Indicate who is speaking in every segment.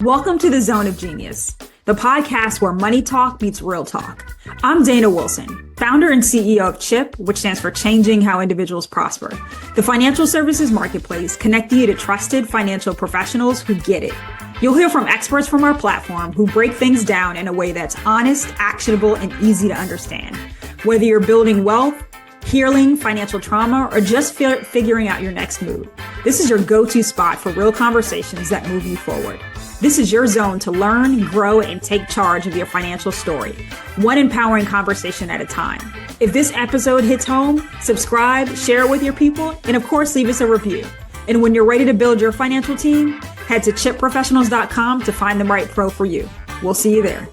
Speaker 1: Welcome to the Zone of Genius, the podcast where money talk meets real talk. I'm Dana Wilson, founder and CEO of CHIP, which stands for Changing How Individuals Prosper, the financial services marketplace connecting you to trusted financial professionals who get it. You'll hear from experts from our platform who break things down in a way that's honest, actionable, and easy to understand. Whether you're building wealth, healing financial trauma, or just figuring out your next move, this is your go-to spot for real conversations that move you forward. This is your zone to learn, grow, and take charge of your financial story, one empowering conversation at a time. If this episode hits home, subscribe, share it with your people, and of course, leave us a review. And when you're ready to build your financial team, head to chipprofessionals.com to find the right pro for you. We'll see you there.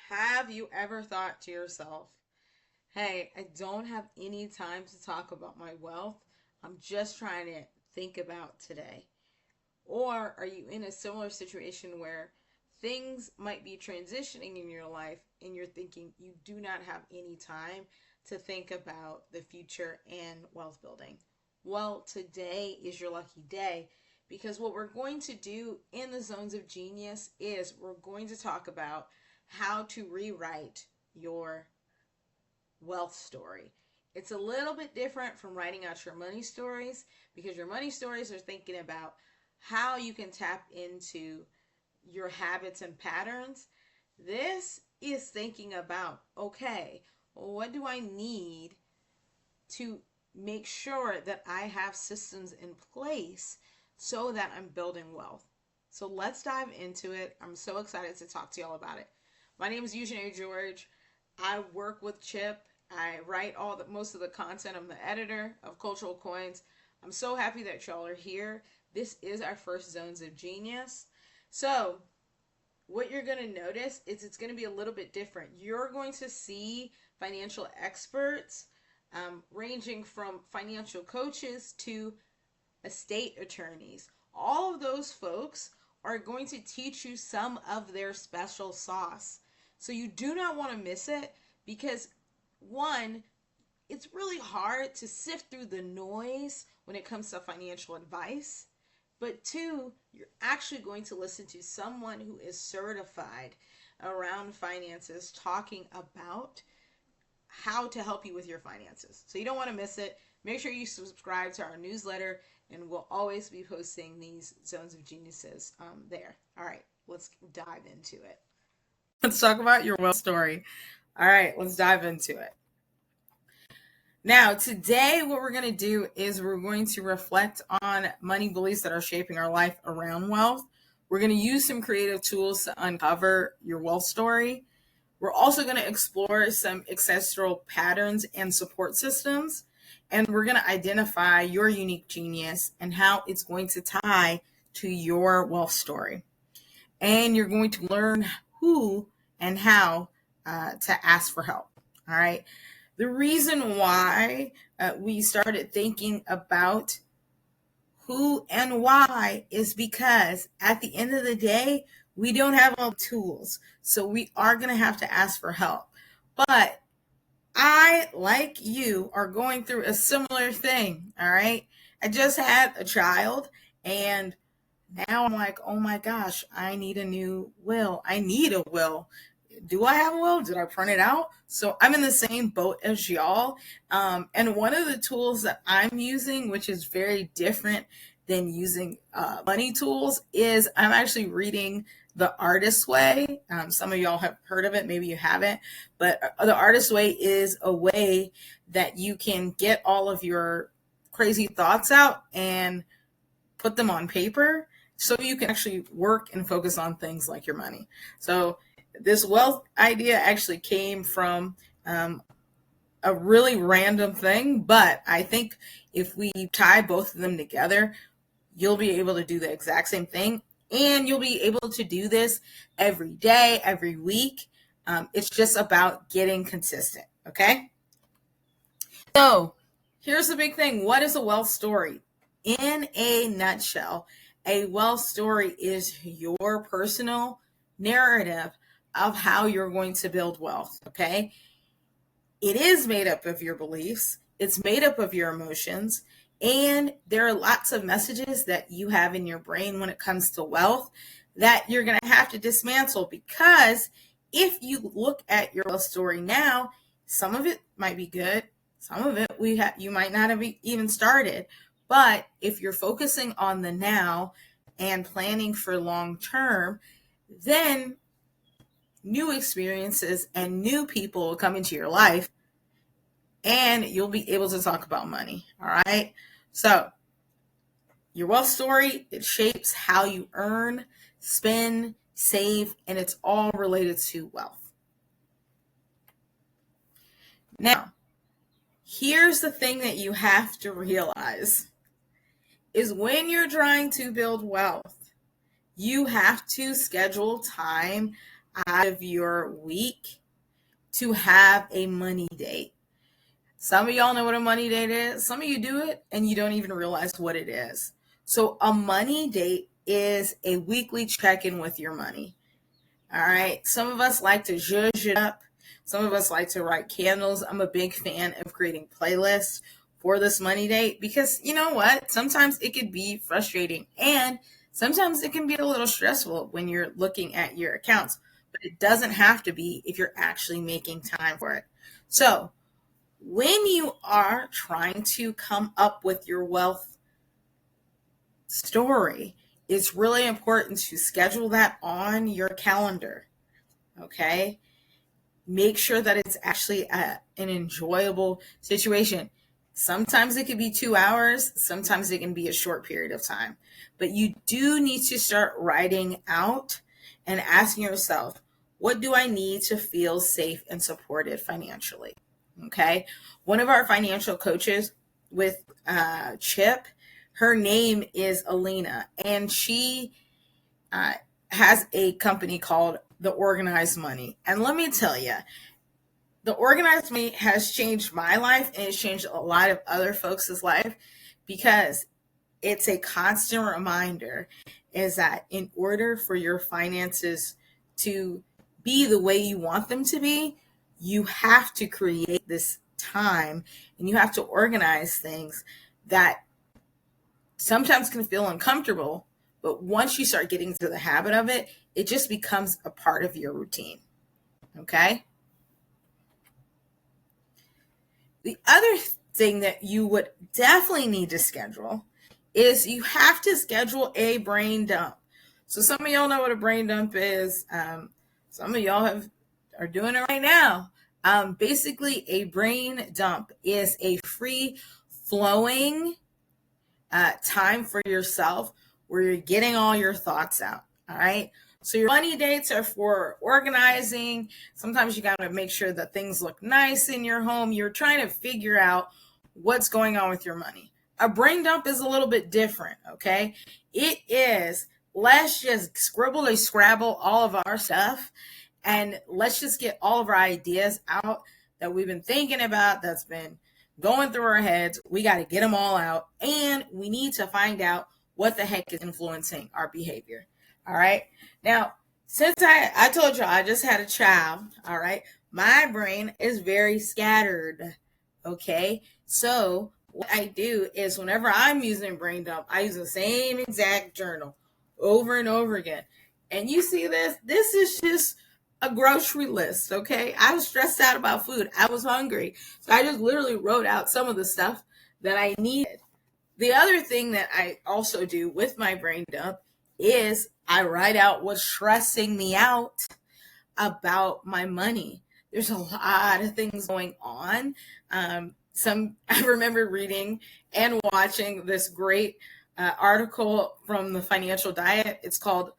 Speaker 2: Have you ever thought to yourself, hey, I don't have any time to talk about my wealth. I'm just trying to think about today? Or are you in a similar situation where things might be transitioning in your life and you're thinking you do not have any time to think about the future and wealth building? Well, today is your lucky day, because what we're going to do in the Zones of Genius is we're going to talk about how to rewrite your wealth story. It's a little bit different from writing out your money stories, because your money stories are thinking about how you can tap into your habits and patterns. This is thinking about, okay, what do I need to make sure that I have systems in place so that I'm building wealth? So let's dive into it. I'm so excited to talk to y'all about it. My name is Eugenie George. I work with Chip. I write most of the content. I'm the editor of Cultural Coins. I'm so happy that y'all are here. This is our first Zones of Genius. So what you're going to notice is it's going to be a little bit different. You're going to see financial experts ranging from financial coaches to estate attorneys. All of those folks are going to teach you some of their special sauce. So you do not want to miss it, because one, it's really hard to sift through the noise when it comes to financial advice. But two, you're actually going to listen to someone who is certified around finances talking about how to help you with your finances. So you don't want to miss it. Make sure you subscribe to our newsletter, and we'll always be posting these Zones of Geniuses there. All right, let's dive into it. Let's talk about your wealth story. All right, let's dive into it. Now, today, what we're going to do is we're going to reflect on money beliefs that are shaping our life around wealth. We're going to use some creative tools to uncover your wealth story. We're also going to explore some ancestral patterns and support systems. And we're going to identify your unique genius and how it's going to tie to your wealth story. And you're going to learn who and how to ask for help. All right. The reason why we started thinking about who and why is because at the end of the day, we don't have all the tools. So we are going to have to ask for help. But I, like you, are going through a similar thing. All right. I just had a child, and now I'm like, oh my gosh, I need a new will. I need a will. Do I have a will? Did I print it out? So I'm in the same boat as y'all. And one of the tools that I'm using, which is very different than using money tools, is I'm actually reading The Artist's Way. Some of y'all have heard of it. Maybe you haven't. But The Artist's Way is a way that you can get all of your crazy thoughts out and put them on paper, so you can actually work and focus on things like your money. So this wealth idea actually came from a really random thing, but I think if we tie both of them together, you'll be able to do the exact same thing, and you'll be able to do this every day, every week. It's just about getting consistent, okay? So here's the big thing. What is a wealth story? In a nutshell, a wealth story is your personal narrative of how you're going to build wealth, okay? It is made up of your beliefs. It's made up of your emotions. And there are lots of messages that you have in your brain when it comes to wealth that you're going to have to dismantle, because if you look at your wealth story now, some of it might be good. Some of it you might not have even started. But if you're focusing on the now and planning for long term, then new experiences and new people will come into your life and you'll be able to talk about money. All right. So your wealth story, it shapes how you earn, spend, save, and it's all related to wealth. Now, here's the thing that you have to realize is when you're trying to build wealth, you have to schedule time out of your week to have a money date. Some of y'all know what a money date is. Some of you do it and you don't even realize what it is. So a money date is a weekly check-in with your money. All right. Some of us like to zhuzh it up. Some of us like to write candles. I'm a big fan of creating playlists for this money date because you know what? Sometimes it could be frustrating and sometimes it can be a little stressful when you're looking at your accounts, but it doesn't have to be if you're actually making time for it. So when you are trying to come up with your wealth story, it's really important to schedule that on your calendar. Okay. Make sure that it's actually an enjoyable situation. Sometimes it could be 2 hours. Sometimes it can be a short period of time, but you do need to start writing out and asking yourself, what do I need to feel safe and supported financially? Okay. One of our financial coaches with Chip, her name is Alina, and she has a company called The Organized Money. And let me tell you, The Organized Money has changed my life and it's changed a lot of other folks' life because it's a constant reminder is that in order for your finances to be the way you want them to be, you have to create this time and you have to organize things that sometimes can feel uncomfortable, but once you start getting to the habit of it, it just becomes a part of your routine. Okay? The other thing that you would definitely need to schedule is you have to schedule a brain dump. So some of y'all know what a brain dump is. Some of y'all are doing it right now. Basically, a brain dump is a free flowing time for yourself where you're getting all your thoughts out. All right. So your money dates are for organizing. Sometimes you got to make sure that things look nice in your home. You're trying to figure out what's going on with your money. A brain dump is a little bit different. Okay. It is, let's just scribble and scrabble all of our stuff and let's just get all of our ideas out that we've been thinking about, that's been going through our heads. We got to get them all out and we need to find out what the heck is influencing our behavior. All right. Now, since I told you I just had a child, all right, my brain is very scattered. Okay. So what I do is whenever I'm using brain dump, I use the same exact journal over and over again. And you see this is just a grocery list. Okay. I was stressed out about food. I was hungry. So I just literally wrote out some of the stuff that I needed. The other thing that I also do with my brain dump is I write out what's stressing me out about my money. There's a lot of things going on. I remember reading and watching this great article from the Financial Diet. It's called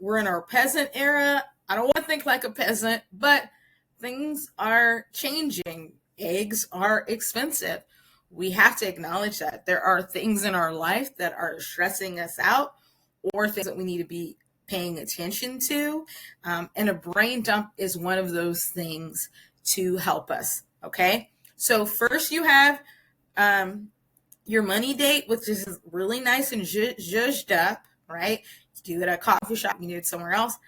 Speaker 2: We're in Our Peasant Era. I don't want to think like a peasant, but things are changing. Eggs are expensive. We have to acknowledge that there are things in our life that are stressing us out or things that we need to be paying attention to. And a brain dump is one of those things to help us. Okay. So first you have your money date, which is really nice and zhuzhed up, right? You do it at a coffee shop, you do it somewhere else.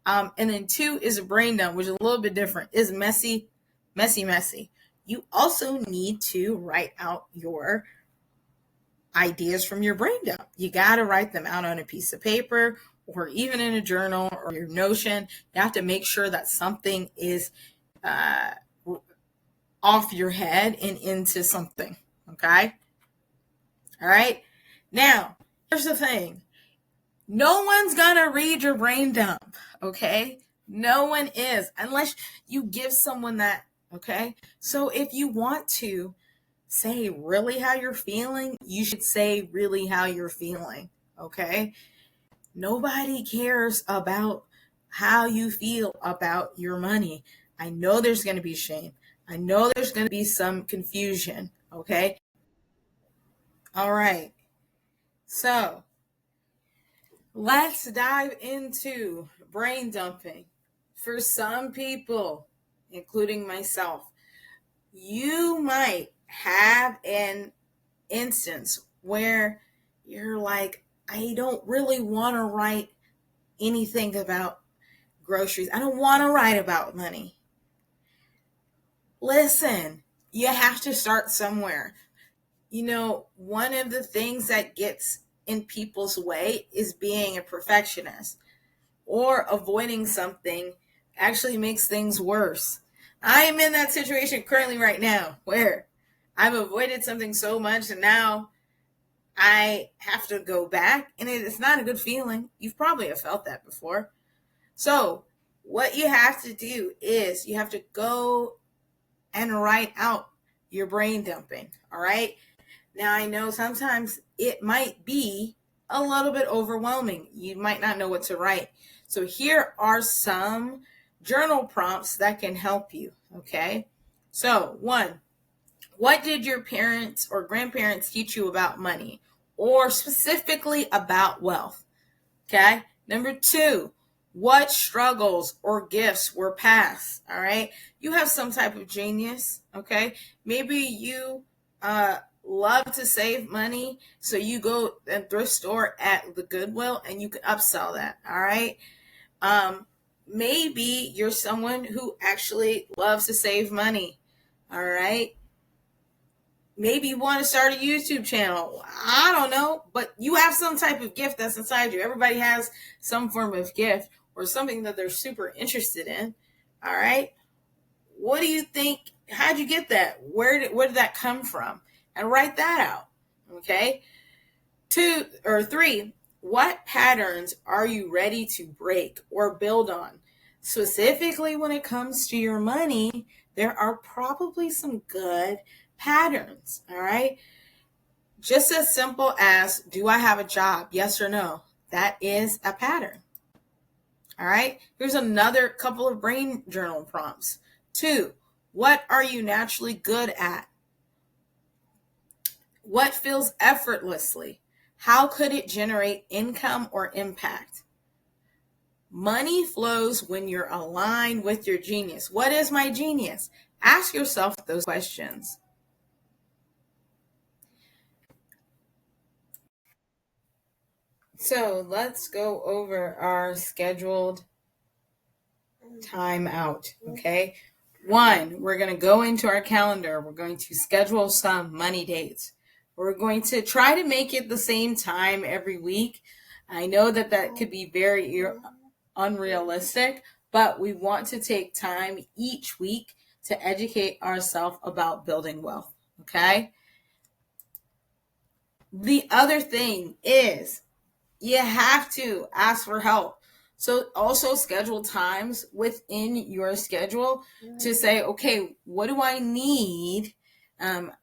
Speaker 2: And then 2 is a brain dump, which is a little bit different. It's messy. You also need to write out your ideas from your brain dump. You got to write them out on a piece of paper or even in a journal or your Notion. You have to make sure that something is off your head and into something. Okay? All right? Now, here's the thing. No one's going to read your brain dump. Okay? No one is, unless you give someone that. Okay? So if you want to say really how you're feeling, you should say really how you're feeling. Okay? Nobody cares about how you feel about your money. I know there's going to be shame. I know there's going to be some confusion. Okay? All right. So let's dive into brain dumping. For some people, including myself, you might have an instance where you're like, I don't really want to write anything about groceries. I don't want to write about money. Listen, you have to start somewhere. You know, one of the things that gets in people's way is being a perfectionist, or avoiding something actually makes things worse. I am in that situation currently right now where I've avoided something so much and now I have to go back, and it's not a good feeling. You've probably have felt that before. So what you have to do is you have to go and write out your brain dumping. All right. Now I know sometimes it might be a little bit overwhelming. You might not know what to write. So here are some journal prompts that can help you. Okay. So 1, what did your parents or grandparents teach you about money, or specifically about wealth? Okay. Number 2, what struggles or gifts were passed? All right. You have some type of genius. Okay. Maybe you love to save money, so you go and thrift store at the Goodwill and you can upsell that. All right. Maybe you're someone who actually loves to save money. All right. Maybe you want to start a YouTube channel. I don't know, but you have some type of gift that's inside you. Everybody has some form of gift or something that they're super interested in. All right. What do you think? How'd you get that? Where did that come from? And write that out. Okay. 2 or 3, what patterns are you ready to break or build on? Specifically, when it comes to your money, there are probably some good patterns. All right. Just as simple as, do I have a job? Yes or no? That is a pattern. All right. Here's another couple of brain journal prompts. 2, what are you naturally good at? What feels effortlessly? How could it generate income or impact? Money flows when you're aligned with your genius. What is my genius? Ask yourself those questions. So let's go over our scheduled time out. Okay. 1, we're going to go into our calendar. We're going to schedule some money dates. We're going to try to make it the same time every week. I know that could be very unrealistic, but we want to take time each week to educate ourselves about building wealth. Okay. The other thing is you have to ask for help. So also schedule times within your schedule to say, okay, what do I need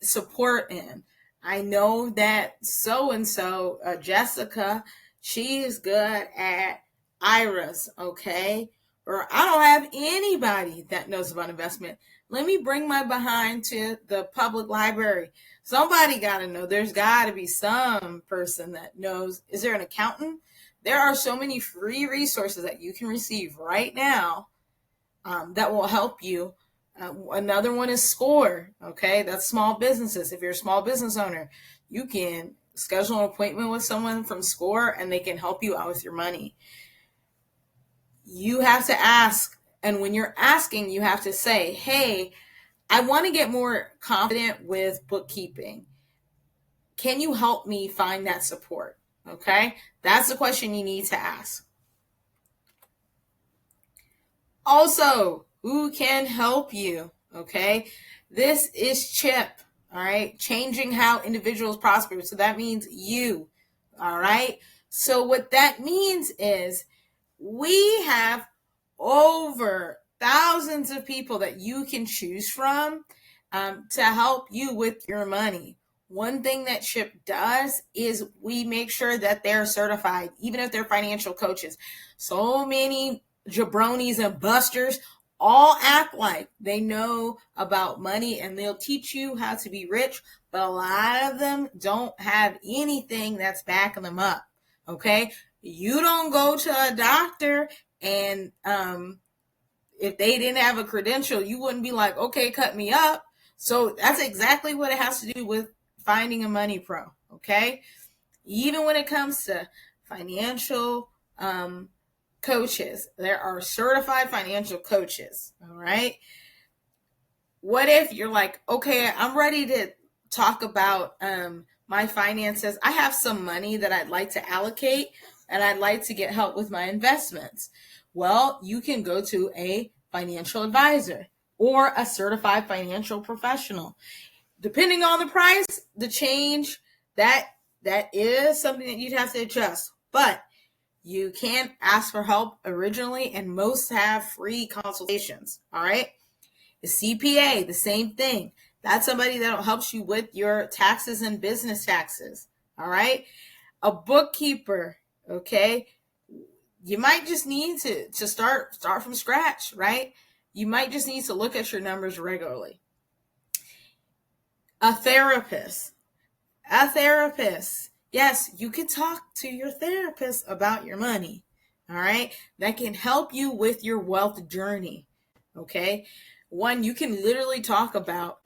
Speaker 2: support in? I know that so-and-so, Jessica, she is good at IRAs, okay? Or I don't have anybody that knows about investment. Let me bring my behind to the public library. Somebody got to know. There's got to be some person that knows. Is there an accountant? There are so many free resources that you can receive right now that will help you. Another one is SCORE, okay? That's small businesses. If you're a small business owner, you can schedule an appointment with someone from SCORE and they can help you out with your money. You have to ask, and when you're asking, you have to say, hey, I want to get more confident with bookkeeping. can you help me find that support? Okay, that's the question you need to ask. Also, who can help you? Okay, this is Chip. All right, changing how individuals prosper. So that means you. All right, so what that means is we have over thousands of people that you can choose from to help you with your money. One thing that Chip does is we make sure that they're certified, even if they're financial coaches. So many jabronis and busters all act like they know about money and they'll teach you how to be rich, but a lot of them don't have anything that's backing them up. Okay, you don't go to a doctor and if they didn't have a credential, you wouldn't be like, okay, cut me up. So that's exactly what it has to do with finding a money pro. Okay, even when it comes to financial coaches, there are certified financial coaches. All right, what if you're like, okay, I'm ready to talk about my finances. I have some money that I'd like to allocate and I'd like to get help with my investments. Well, you can go to a financial advisor or a certified financial professional. Depending on the price, the change, that is something that you'd have to adjust. But you can ask for help originally, and most have free consultations. All right. The CPA, the same thing. That's somebody that helps you with your taxes and business taxes. All right. A bookkeeper. Okay. You might just need to start from scratch, right? You might just need to look at your numbers regularly. A therapist. Yes, you can talk to your therapist about your money. All right. That can help you with your wealth journey. Okay. One, you can literally talk about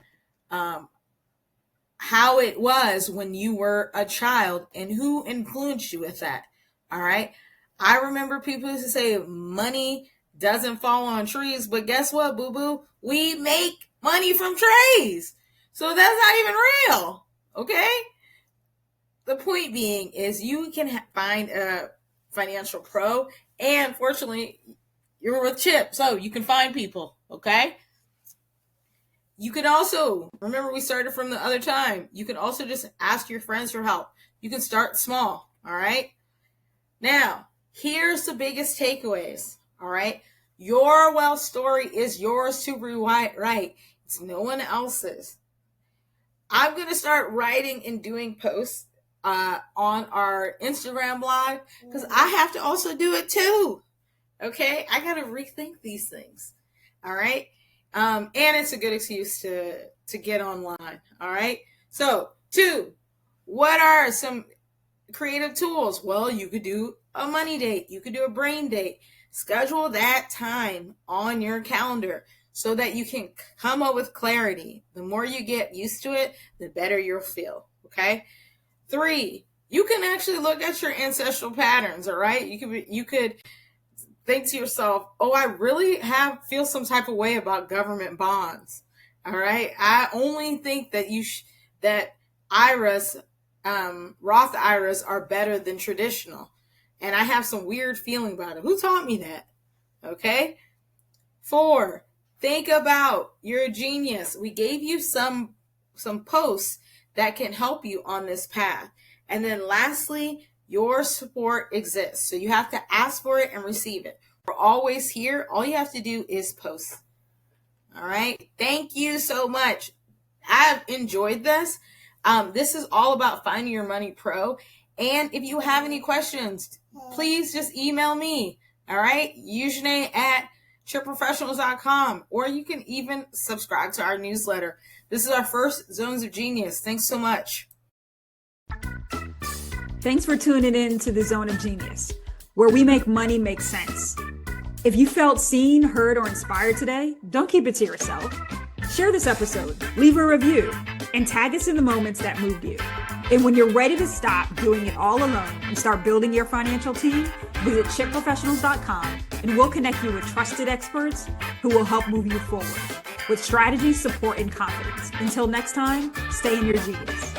Speaker 2: how it was when you were a child and who influenced you with that. All right. I remember people used to say money doesn't fall on trees, but guess what, boo-boo? We make money from trees. So that's not even real. Okay. The point being is you can find a financial pro, and fortunately you're with Chip, so you can find people. Okay. You can also, remember we started from the other time, you can also just ask your friends for help. You can start small. All right. Now, here's the biggest takeaways. All right. Your wealth story is yours to rewrite. It's no one else's. I'm going to start writing and doing posts on our Instagram live because I have to also do it too. Okay. I got to rethink these things. All right. And it's a good excuse to get online. All right. So 2, what are some creative tools? Well, you could do a money date. You could do a brain date. Schedule that time on your calendar so that you can come up with clarity. The more you get used to it, the better you'll feel. Okay. 3, you can actually look at your ancestral patterns. All right. You could think to yourself, oh, I really feel some type of way about government bonds. All right. I only think that that IRAs, Roth IRAs are better than traditional. And I have some weird feeling about it. Who taught me that? Okay. 4, think about your genius. We gave you some posts that can help you on this path. And then lastly, your support exists. So you have to ask for it and receive it. We're always here. All you have to do is post. All right. Thank you so much. I've enjoyed this. This is all about finding your money pro. And if you have any questions, please just email me. All right. Username at chipprofessionals.com, or you can even subscribe to our newsletter. This is our first Zones of Genius. Thanks so much.
Speaker 1: Thanks for tuning in to the Zone of Genius, where we make money make sense. If you felt seen, heard, or inspired today, don't keep it to yourself. Share this episode, leave a review, and tag us in the moments that moved you. And when you're ready to stop doing it all alone and start building your financial team, visit chipprofessionals.com and we'll connect you with trusted experts who will help move you forward with strategy, support, and confidence. Until next time, stay in your genius.